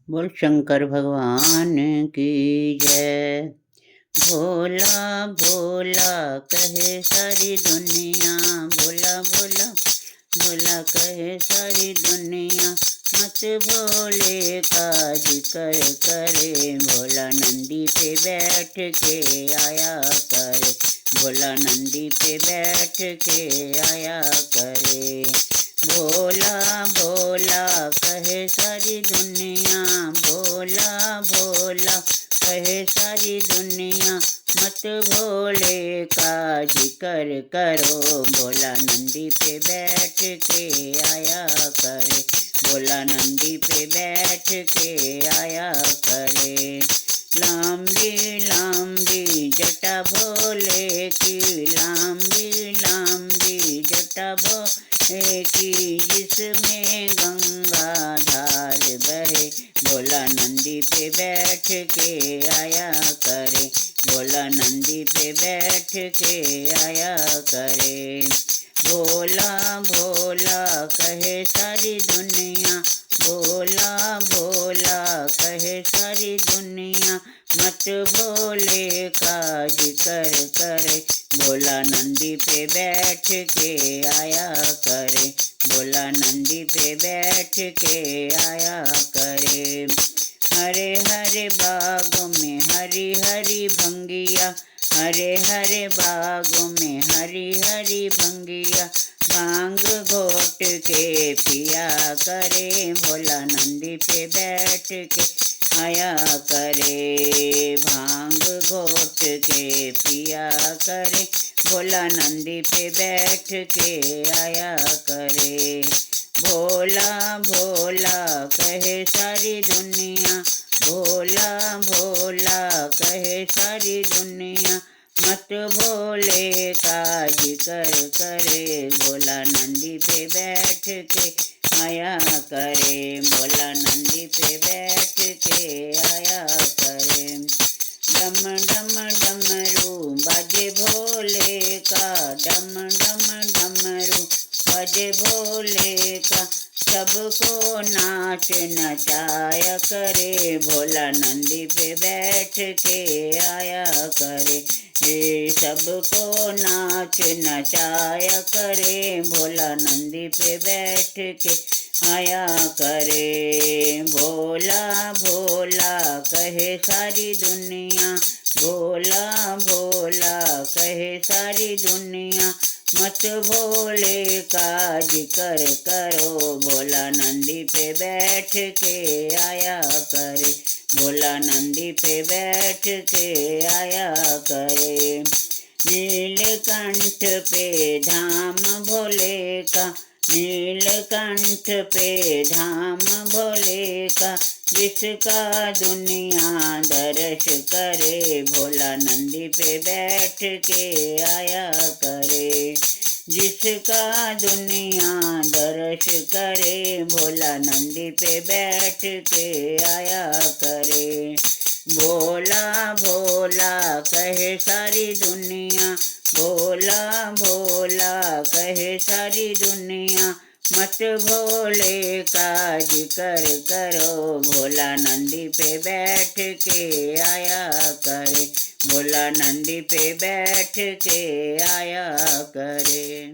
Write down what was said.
बोल शंकर भगवान की जय। भोला भोला कहे सारी दुनिया, भोला भोला भोला कहे सारी दुनिया। मत भोले का जिक्र करे, भोला नंदी पे बैठ के आया करे, भोला नंदी पे बैठ के आया करे। भोला भोला कहे सारी दुनिया, भोला भोला कहे सारी दुनिया। मत भोले का जिक्र करो, भोला नंदी पे बैठ के आया करे, भोला नंदी पे बैठ के आया करे। लंबी लंबी जटा भोले की, लंबी लंबी जटा भोले की, जिसमें गंगा धार बहे, भोला नंदी पे बैठ के आया करे, भोला नंदी पे बैठ के आया करे। भोला भोला कहे सारी दुनिया, भोला भोला कहे सारी दुनिया। मत भोले का जिक्र करे, भोला नंदी पे बैठ के आया करे, भोला नंदी पे बैठ के आया करे। हरे हरे बाग में हरी हरी भंगिया, हरे हरे बाग में हरी हरी भंगिया। भांग घोट के पिया करे, भोला नंदी पे बैठ के आया करे, भांग घोट के पिया करे, भोला नंदी पे बैठ के आया करे। भोला भोला कहे सारी दुनिया, भोला भोला कहे सारी दुनिया। मत भोले का जिक्र करे, भोला नंदी पे बैठ के आया करे, भोला नंदी पे बैठ के आया करे। डम डम डमरू बाजे भोले का, डम डम डमरू बाजे भोले का। सबको नाच नचाया करे, भोला नंदी पे बैठ के आया करे, ये सबको नाच नचाया करे, भोला नंदी पे बैठ के आया करे। भोला भोला कहे सारी दुनिया, भोला भोला कहे सारी दुनिया। मत भोले का जिक्र करो, भोला नंदी पे बैठ के आया करे, भोला नंदी पे बैठ के आया करे। नीलकंठ पे धाम भोले का, नीलकंठ पे धाम भोले का। जिसका दुनिया दर्श करे, भोला नंदी पे बैठ के आया करे, जिसका दुनिया दर्श करे, भोला नंदी पे बैठ के आया करे। भोला भोला कहे सारी दुनिया, भोला भोला कहे सारी दुनिया। मत भोले का जिक्र करो, भोला नंदी पे बैठ के आया करे, भोला नंदी पे बैठ के आया करे।